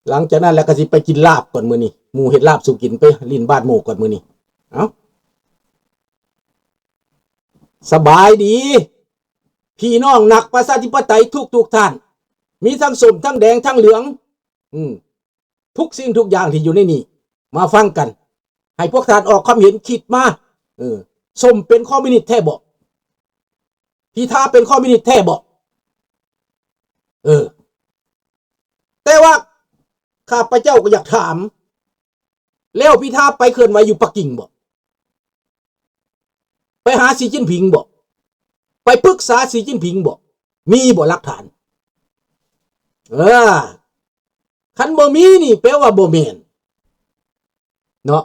หลังจากนั้นแล้วก็สิไปกินลาบก่อนมื้อนี้หมู่เฮ็ดลาบสู่กินไปลิ้นบ้านหมู่ก่อนมื้อนี้เอ้าสบายดีพี่น้องนักประชาธิปไตยทุกท่านมีทั้งส้มทั้งแดงทั้งเหลืองทุกสิ่งทุกอย่างที่อยู่ในนี้มาฟังกันให้พวกท่านออกความเห็นคิดมาส้มเป็นคอมมิวนิสต์แท้บ่พิธาเป็นคอมมิวนิสต์แท้บ่แต่ว่าข้าพเจ้าก็อยากถามแล้วพิธาไปเคลื่อนไหวอยู่ปักกิ่งบ่ไปหาสีจิ้นผิงบ่ไปปรึกษาสีจิ้นผิงบ่มีบ่หลักฐานคันบ่มีนี่แปลว่าบ่แม่นเนาะ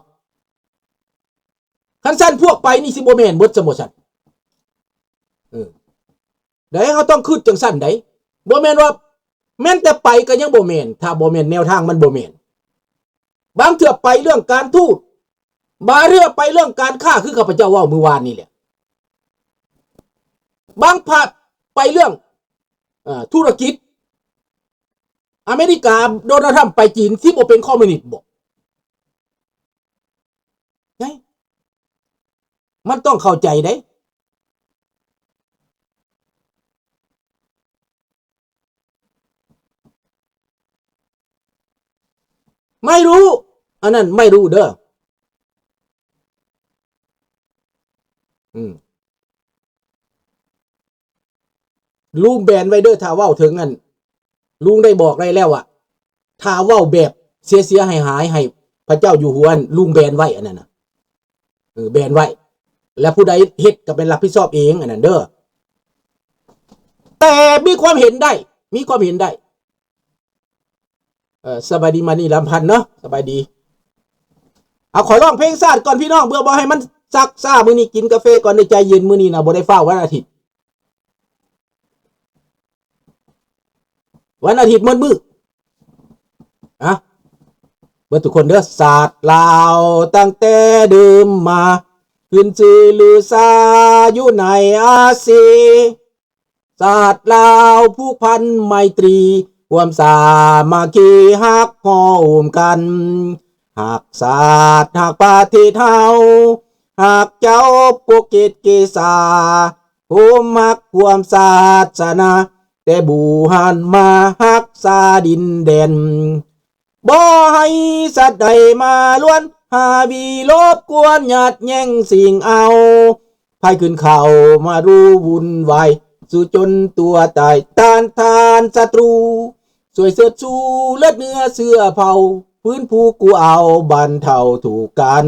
คันสั้นพวกไปนี่สิบ่แม่นเบิดซะบ่ซั่นได้เขาต้องคิดจังซั่นได้บ่แม่นว่าแม่นแต่ไปก็ยังบ่แม่นถ้าบ่แม่นแนวทางมันบ่แม่นบางเทื่อไปเรื่องการทูตบางเรื่องไปเรื่องการค้าคือข้าพเจ้าเว้ามื้อวานนี่แหละบางพาดไปเรื่องธุรกิจอเมริกาโดนัลด์ทรัมป์ไปจีนสิบ่เป็นคอมมิวนิสต์บ่ไงมันต้องเข้าใจได้ไม่รู้อันนั้นไม่รู้เด้อลุงแบนไว้เด้อถ้าเว้าถึงอันลุงได้บอกได้แล้วอะถ้าเว้าแบบเสียหายให้พระเจ้าอยู่หัวลุงแบนไว้อันนั้นน่ะแบนไว้แล้วผู้ใดเฮ็ดก็เป็นรับผิดชอบเองอันนั้นเด้อแต่มีความเห็นได้สบายดีมานี่ลำพันเนาะสบายดีเอาขอร้องเพลงชาติก่อนพี่น้องเพื่อบ่ให้มันซักซ่ามื้อนี้กินกาแฟก่อนได้ใจเย็นมื้อนี้นะบ่ได้เฝ้าวันอาทิตย์มืดเบิดทุกคนเด้อศาสตร์ลาวตั้งแต่เดิมมาขึ้นชื่อลือซาอยู่ในอาเซียศาสตร์ลาวผูกพันไมตรีความสามัคคีฮักพ้องกันหากศาสตร์หากประเทศเฮาหากเจ้าปกเกตเกษาภูมิฮักความศาสนาแต่บูหันมาฮักษาดินแดนบ่ให้สัตว์ใดมาล้วนหาวีลบกวนหยาดแย่งสิ่งเอาภายขึ้นเข่ามารู้วุ่นวายสู่จนตัวตายต้านทานศัตรูสวยเสือชูเลือดเนื้อเสื้อเผาพื้นผู้กูเอาบันเทาถูกกัน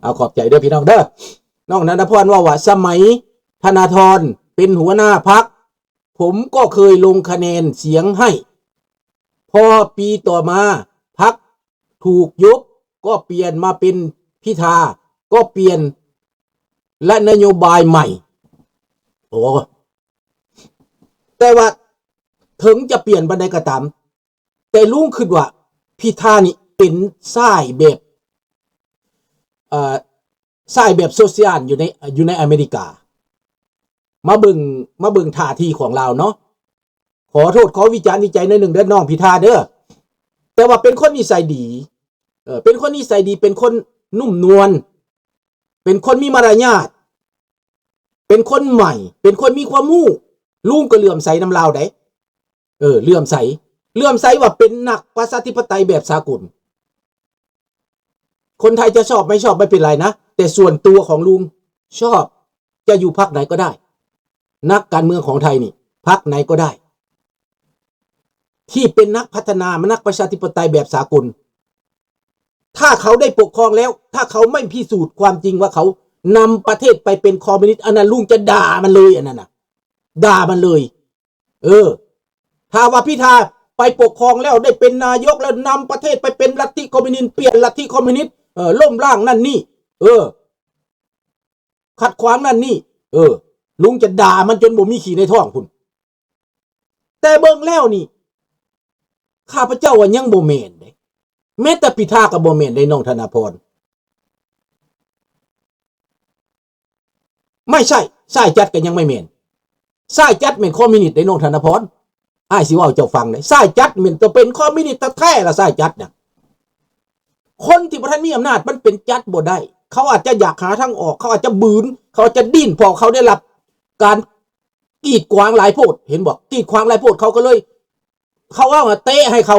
เอาขอบใจเด้อพี่น้องเด้อน้องนันทพรว่าสมัยธนาธรเป็นหัวหน้าพรรคผมก็เคยลงคะแนนเสียงให้พอปีต่อมาพรรคถูกยุบก็เปลี่ยนมาเป็นพิธาก็เปลี่ยนและนโยบายใหม่แต่ว่าถึงจะเปลี่ยนบันไดก็ตามแต่ลุงคิดว่าพิธานี่เป็นสายแบบสายแบบโซเชียลอยู่ในอเมริกามาเบิ่งท่าทีของเราเนาะขอโทษขอวิจารณ์วิจัยในหนึ่งเด้อน้องพิธาเด้อแต่ว่าเป็นคนนิสัยดีเป็นคนนิสัยดีเป็นคนนุ่มนวลเป็นคนมีมารยาทเป็นคนใหม่เป็นคนมีความรู้ลุงก็เลื่อมใสน้ำลาวได้เลื่อมใสว่าเป็นนักประชาธิปไตยแบบสากลคนไทยจะชอบไม่ชอบไม่เป็นไรนะแต่ส่วนตัวของลุงชอบจะอยู่พรรคไหนก็ได้นักการเมืองของไทยนี่พรรคไหนก็ได้ที่เป็นนักพัฒนานักประชาธิปไตยแบบสากลถ้าเขาได้ปกครองแล้วถ้าเขาไม่พิสูจน์ความจริงว่าเขานำประเทศไปเป็นคอมมิวนิสต์อันนั้นลุงจะด่ามันเลยอันนั้นน่ะด่ามันเลยถ้าว่าพิธาไปปกครองแล้วได้เป็นนายกแล้วนำประเทศไปเป็นลัทธิคอมมิวนิสต์เปลี่ยนลัทธิคอมมิวนิสต์ล้มล้างนั่นนี่ขัดขวางนั่นนี่ลุงจะด่ามันจนบ่มีขี้ในท้องพุ่นแต่เบิ่งแล้วนี่ข้าพเจ้าว่ายังบ่แม่นเด้แม้แต่พิธาก็บ่แม่นได้น้องธนาพรไม่ใช่สายจัดก็ยังไม่แม่นสายจัดแม่นคอมมิวนิสต์ได้น้องธนาพร อ้ายสิว่าเจ้าฟังเลยสายจัดมันจะเป็นคอมมิวนิสต์แท้ละสายจัดเนี่ยคนที่ประธานมีอำนาจมันเป็นจัดบ่ได้เขาอาจจะอยากหาทางออกเขาอาจจะบืนเขาอาจจะดิ้นพอเขาได้รับการกีดขวางหลายโพดเห็นบอกกีดขวางหลายโพดเขาก็เลยเขาว่าเตะให้เข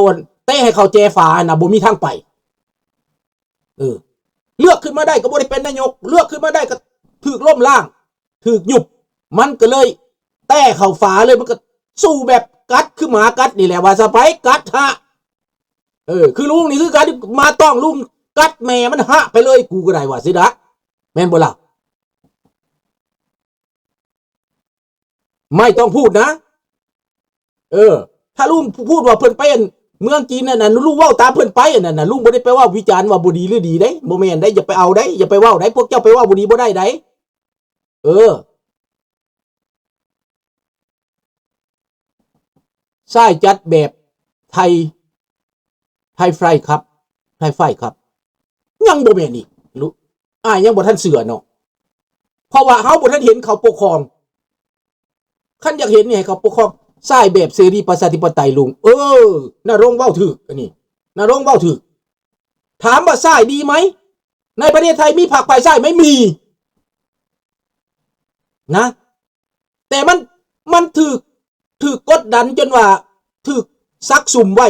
าแจฝานะบ่มีทางไปเลือกขึ้นมาได้ก็บ่ได้เป็นนายกเลือกขึ้นมาได้ก็ถูกล้มล่างถูกหยุบมันก็เลยแต้เข้าฝาเลยมันก็สู้แบบกัดคือหมากัดนี่แหละว่าสไปกัดฮะคือลุงนี่คือการมาต้องลุงกัดแม่มันฮะไปเลยกูก็ได้ว่าสิดะแม่นบ่ล่ะไม่ต้องพูดนะถ้าลุงพูดว่าเพิ่นไปเมืองจีนนั่นน่ะลุงเว้าตามเพิ่นไปนั่นน่ะลุงบ่ได้ไปว่าวิจารณ์ว่าบ่ดีหรือดีเด้บ่แม่นได้อย่าไปเอาได้อย่าไปเว้าได้พวกเจ้าไปว่าบ่ดีบ่ได้ได้สายจัดแบบไทยไฟครับไทยไฟครับยังบ่แม่นอีกรู้ยังบ่ทันเสือเนาะเพราะว่าเฮาบ่ทันเห็นเขาปกครองคันอยากเห็นนี่ให้เขาปกครองสายแบบเสรีประชาธิปไตยลุงนรงค์เว้าถูกอันนี้นรงค์เว้าถูกถามว่าสายดีไหมในประเทศไทยมีพรรคฝ่ายซ้ายไม่มีนะแต่มันถูกกดดันจนว่าถูกซักซุ่มไว้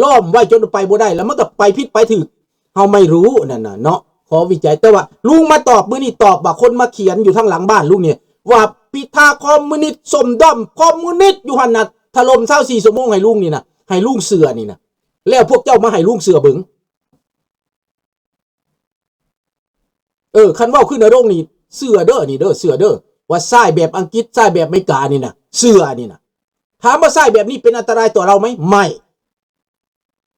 ล้อมไว้จนไปบ่ได้แล้วมันก็ไปผิดไปถูกเฮาไม่รู้นั่นน่ะเนาะขอวิจัยแต่ว่าลุงมาตอบมื้อนี้ตอบว่าคนมาเขียนอยู่ทางหลังบ้านลุงเนี่ยว่าพิธาคอมมิวนิสต์สมด้อมคอมมิวนิสต์อยู่หั่นน่ะถล่ม24ชั่วโมงให้ลุงนี่นะให้ลุงเสือนี่นะแล้วพวกเจ้ามาให้ลุงเสือเบิ่งคันเว้าขึ้นนรงค์นี่เสือเด้อนี่เด้อเสือเด้อว่าสายแบบอังกฤษสายแบบอเมริกานี่นะเสือนี่นะถามว่าสายแบบนี้เป็นอันตรายต่อเราไหมไม่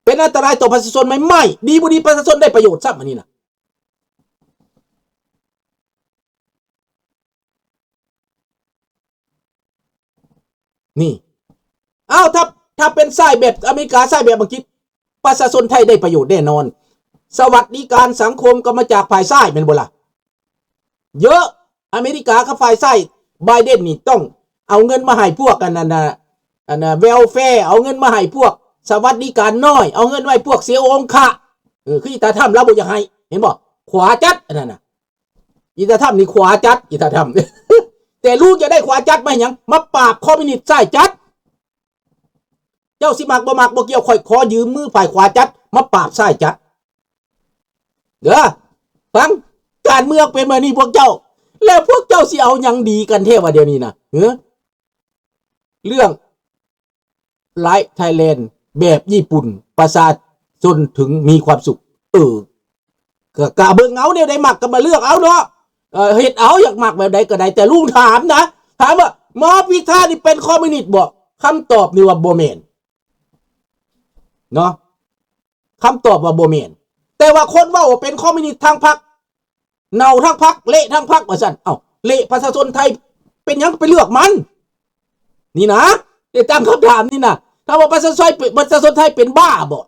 เป็นอันตรายต่อประชาชนไหมไม่ดีบ่ดีประชาชนได้ประโยชน์ซ้ำอันนี้นะนี่ถ้าเป็นสายแบบอเมริกาสายแบบอังกฤษประชาชนไทยได้ประโยชน์แน่นอนสวัสดิการสังคมก็มาจากฝ่ายซ้ายเป็นบ่ล่ะเยอะอเมริกากับฝ่ายซ้ายไบเดนนี่ต้องเอาเงินมาให้พวกกันนั่นนะเวลแฟร์เอาเงินมาให้พวกสวัสดิการน้อยเอาเงินไว้พวกเสียองค์ค่ะคืออีตาถ้ำเราบ่อยากให้เห็นบ่ขวาจัดนั่นน่ะอีตาถ้ำนี่ขวาจัดอีตาถ้ำแต่ลูกจะได้ขวาจัดมาหยังมาปราบคอมมิวนิสต์ซ้ายจัดเจ้าสิมักบ่เกี่ยวข่อยขอยืมมือฝ่ายขวาจัดมาปราบซ้ายจัดฟังการเมืองเป็นมานี่พวกเจ้าแล้วพวกเจ้าสิเอายังดีกันเทว่าเดี๋ยวนี้นะเรื่องไลฟ์ไทยแลนด์แบบญี่ปุ่นประชาชนถึงมีความสุขกะเบิ่งเอาเนี่ยได้มักก็มาเลือกเอาเนาะเฮ็ดเอาอยากมักแบบใดก็ได้แต่ลุงถามว่าหมอพิธานี่เป็นคอมมิวนิสต์บ่คำตอบนี่ว่าบ่แม่นเนาะคำตอบว่าบ่แม่นแต่ว่าคนว่าเป็นคอมมิวนิสต์ทางพรรคเน่าทั้งพรรคเละทั้งพรรคว่าซั่นเละประชาชนไทยเป็นหยังไปเลือกมันนี่นะได้ตั้งคำถามนี่นะถ้าว่าประชาชนไทยเป็นบ้าบ่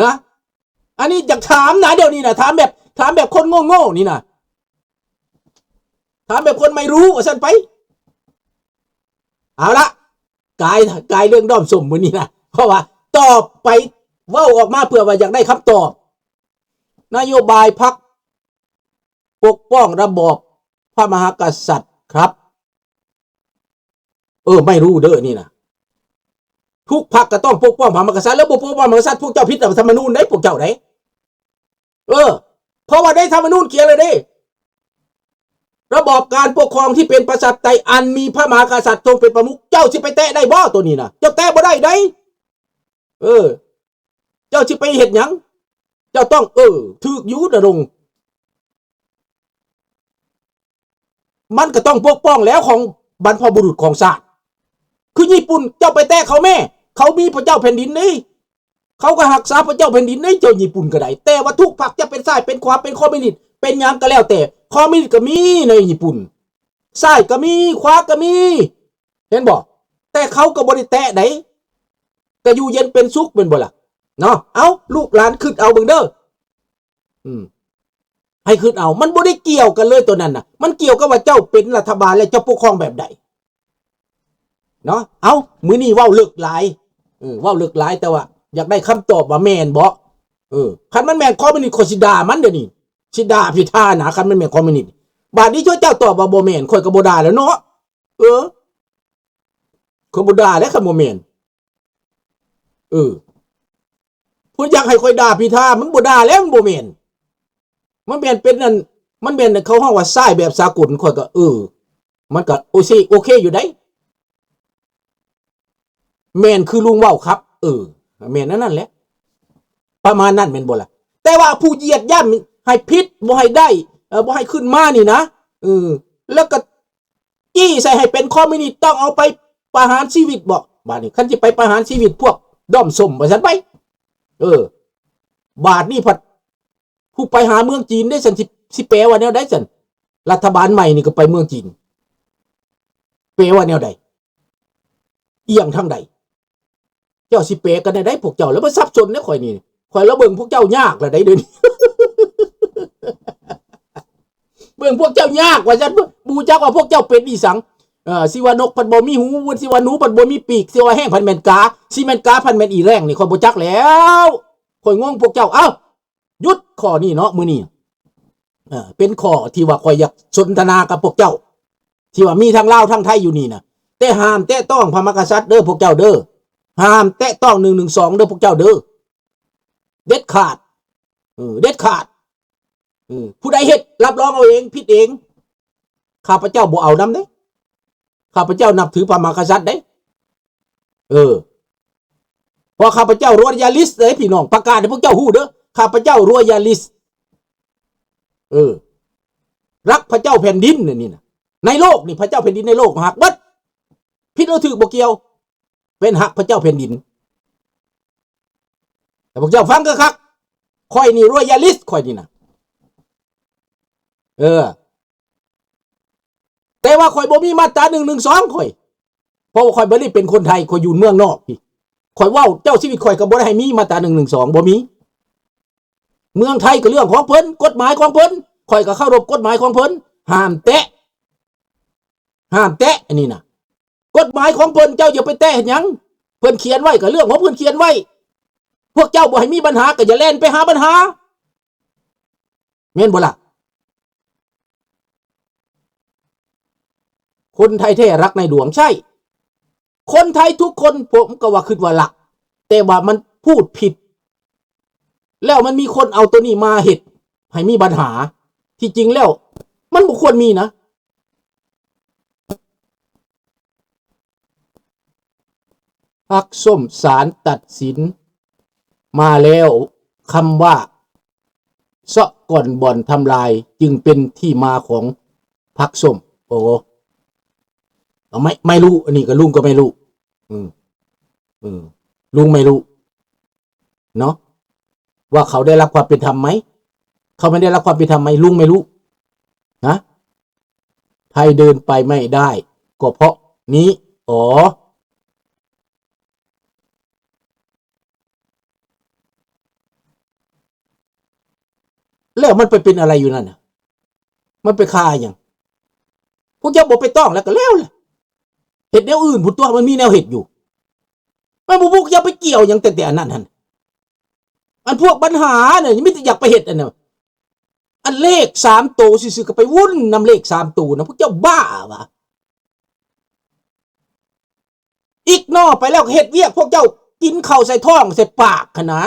นะอันนี้อยากถามนะเดี๋ยวนี้นะถามแบบคนโง่ๆนี่นะถามแบบคนไม่รู้ว่าซั่นไปเอาละกายเรื่องด้อมส้มมื้อนี้นะเพราะว่าตอบไปเว้าออกมาเพื่อว่าอยากได้คำตอบนโยบายพรรคปกป้องระบอบพระมหากษัตริย์ครับไม่รู้เด้อนี่นะทุกพรรคก็ต้องปกป้องพระมหากษัตริย์แล้วปกป้องพระมหากษัตริย์พวกเจ้าผิดรัฐธรรมนูญได้พวกเจ้าได้เพราะว่าได้ธรรมนูญเขียนเลยเด้ระบอบการปกครองที่เป็นประชาธิปไตยอันมีพระมหากษัตริย์ทรงเป็นประมุขเจ้าสิไปแตะได้บ่ตัวนี้นะเจ้าแตะบ่ได้ได้เจ้าสิไปเฮ็ดหยังเจ้าต้องถูกยุดรงมันก็ต้องปกป้องแล้วของบรรพบุรุษของชาติคือญี่ปุ่นเจ้าไปแตะเขาแม่เขามีพระเจ้าแผ่นดินนี่เขาก็รักษาพระเจ้าแผ่นดินนี่เจ้าญี่ปุ่นก็ได้แต่ว่าทุกพรรคจะเป็นซ้ายเป็นขวาเป็นคอมมิวนิสต์เป็นหยังก็แล้วแต่คอมมิวนิสต์ก็มีในญี่ปุ่นซ้ายก็มีขวาก็มีเห็นบ่แต่เขาก็บ่ได้แตะได้ก็อยู่เย็นเป็นสุขเป็นบ่ล่ะเนาะเอาลูกหลานคิดเอาเบิ่งเด้อ ให้ขึ้นเอามันบ่ได้เกี่ยวกันเลยตัวนั้นน่ะมันเกี่ยวกับว่าเจ้าเป็นรัฐบาลและเจ้าปกครองแบบใดเนาะเอามื้อนี้เว้าเลิกหลายเว้าเลิกหลายแต่ว่าอยากได้คำตอบว่าแม่นบ่คันมันแม่นคอมมิวนิสต์ข่อยสิด่ามันเดี๋ยวนี้สิด่าพิธานะคันมันแม่นคอมมิวนิสต์บาดนี้ช่วยเจ้าตอบว่าบ่แม่นข่อยก็บ่ด่าแล้วเนาะข่อยบ่ด่าแล้วคันบ่แม่นเพิ่นอยากให้ข่อยด่าพิธามันบ่ด่าแล้วมันบ่แม่นมันแม่นเป็นนั่นมันแม่นเขาฮ้องว่าทรายแบบสากลข่อยก็มันก็โอเคอยู่ได้แม่นคือลุงเว้าครับแม่นนั่นแหละประมาณนั้นแม่นบ่ล่ะแต่ว่าผู้เหยียดย่ำให้พิษบ่ให้ได้บ่ให้ขึ้นมานี่นะแล้วก็จี้ใส่ให้เป็นคอมมิวนิสต์ต้องเอาไปประหารชีวิตบ่บาดนี้คันสิไปประหารชีวิตพวกด้อมส้มว่าซั่นไปบาดนี้พัดผู้ไปหาเมืองจีนได้ซั่นสิแปลว่าแนวใดซั่นรัฐบาลใหม่นี่ก็ไปเมืองจีนแปลว่าแนวใดเอียงทางใดเจ้าสิแปลกันได้พวกเจ้าแล้วมาซับซ้อนเด้ข่อยนี่ข่อยแล้วเบิ่งพวกเจ้ายากแล้วได้เด้อนี่ เบิ่งพวกเจ้ายากว่าซั่นบูจักว่าพวกเจ้าเป็นอีสังสิว่านกพันบ่มีหูสิว่าหนูพันบ่มีปีกสิว่าแห้งพันแม่นกาสิแม่นกาพันแม่นอีแรงนี่ข่อยบ่จักแล้วข่อยงงพวกเจ้าเอ้าหยุดข้อนี้เนาะมื้อนี้เป็นข้อที่ว่าข่อยอยากสนทนากับพวกเจ้าที่ว่ามีทั้งลาวทั้งไทยอยู่นี่นะแต่ห้ามแตะต้องพระมหากษัตริย์เด้อพวกเจ้าเด้อห้ามแตะต้อง112เด้อพวกเจ้าเด้อเด็ดขาดเด็ดขาดผู้ใดเฮ็ดรับรองเอาเองผิดเองข้าพเจ้าบ่เอานำเด้ข้าพเจ้านับถือพระมหากษัตริย์เด้เพราะข้าพเจ้ารอยัลลิสต์เลยพี่น้องประกาศให้พวกเจ้าฮู้เด้อข้าพเจ้ารอยัลลิสต์รักพระเจ้าแผ่นดินนี่นะในโลกนี่พระเจ้าแผ่นดินในโลกหักเบิดผิดหรือถูกบ่เกี่ยวเป็นหักพระเจ้าแผ่นดินแต่พวกเจ้าฟังก็คักข่อยนี่รอยัลลิสต์ข่อยนี่นะแต่ว่าข่อยบ่มีมาตรา112ข่อยเพราะว่าข่อยบ่ได้เป็นคนไทยข่อยอยู่เมืองนอกพี่ข่อยเว้าเจ้าชีวิตข่อยก็บ่ได้ให้มีมาตรา112บ่มีเมืองไทยก็เรื่องของเพิ่นกฎหมายของเพิ่นข่อยก็เคารพกฎหมายของเพิ่นห้ามแตะอันนี้นะกฎหมายของเพิ่นเจ้าอย่าไปแตะเฮ็ดหยังเพิ่นเขียนไว้ก็เรื่องของเพิ่นเขียนไว้พวกเจ้าบ่ให้มีปัญหาก็อย่าแล่นไปหาปัญหาแม่นบ่ล่ะคนไทยแท้รักในหลวงใช่คนไทยทุกคนผมก็ว่าคิดว่ารักแต่ว่ามันพูดผิดแล้วมันมีคนเอาตัวนี้มาเฮ็ดให้มีปัญหาที่จริงแล้วมันบ่ควรมีนะพรรคส้มศาลตัดสินมาแล้วคำว่าเซาะก่อนบ่อนทำลายจึงเป็นที่มาของพรรคส้มโอ้ไม่รู้อันนี้ก็ลุงก็ไม่รู้ลุงไม่รู้เนาะว่าเขาได้รับความเป็นธรรมไหมเขาไม่ได้รับความเป็นธรรมไหมลุงไม่รู้นะไทยเดินไปไม่ได้ก็เพราะนี้แล้วมันไปเป็นอะไรอยู่นั่นน่ะมันไปคาอย่างพวกเจ้าบอกไปต้องแล้วก็แล้วแหละเห็ดแนวอื่นผู้ตัวมันมีแนวเห็ดอยู่มันพวกเจ้าไปเกี่ยวอย่างแต่อันนั้นอันพวกปัญหาเนี่ยยังไม่อยากไปเห็ดอันเนี่ยอันเลข3ตัวซื่อๆก็ไปวุ่นนำเลข3ตัวนะพวกเจ้าบ้าวะอีกนอไปแล้วเห็ดเวียกพวกเจ้ากินข้าวใส่ท้องใส่ปากขนาด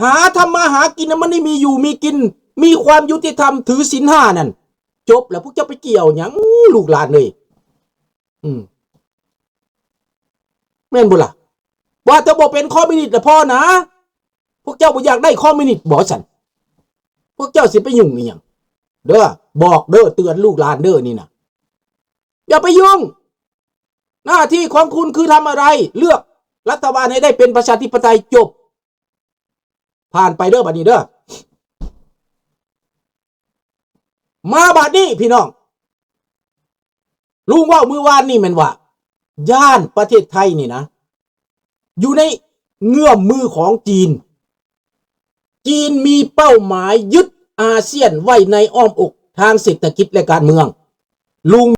หาทำมาหากินมันไม่มีอยู่มีกินมีความยุติธรรมถือศีล5นั่นจบแล้วพวกเจ้าไปเกี่ยวหยังลูกหลานเลยแม่นบ่ล่ะว่าจะบอกเป็นคอมมิวนิสต์ละพ่อนะพวกเจ้าบ่อยากได้คอมมิวนิสต์บ่สั่นพวกเจ้าสิไปยุ่งอีหยังเด้อบอกเด้อเตือนลูกหลานเด้อนี่นะอย่าไปยุ่งหน้าที่ของคุณคือทำอะไรเลือกรัฐบาลให้ได้เป็นประชาธิปไตยจบผ่านไปเด้อบัดนี้เด้อมาบัดนี้พี่น้องลุงว่ามือวานนี่แม่นว่าย่านประเทศไทยนี่นะอยู่ในเงื้อมมือของจีนมีเป้าหมายยึด อาเซียนไว้ในอ้อมอกทางเศรษฐกิจและการเมืองลุง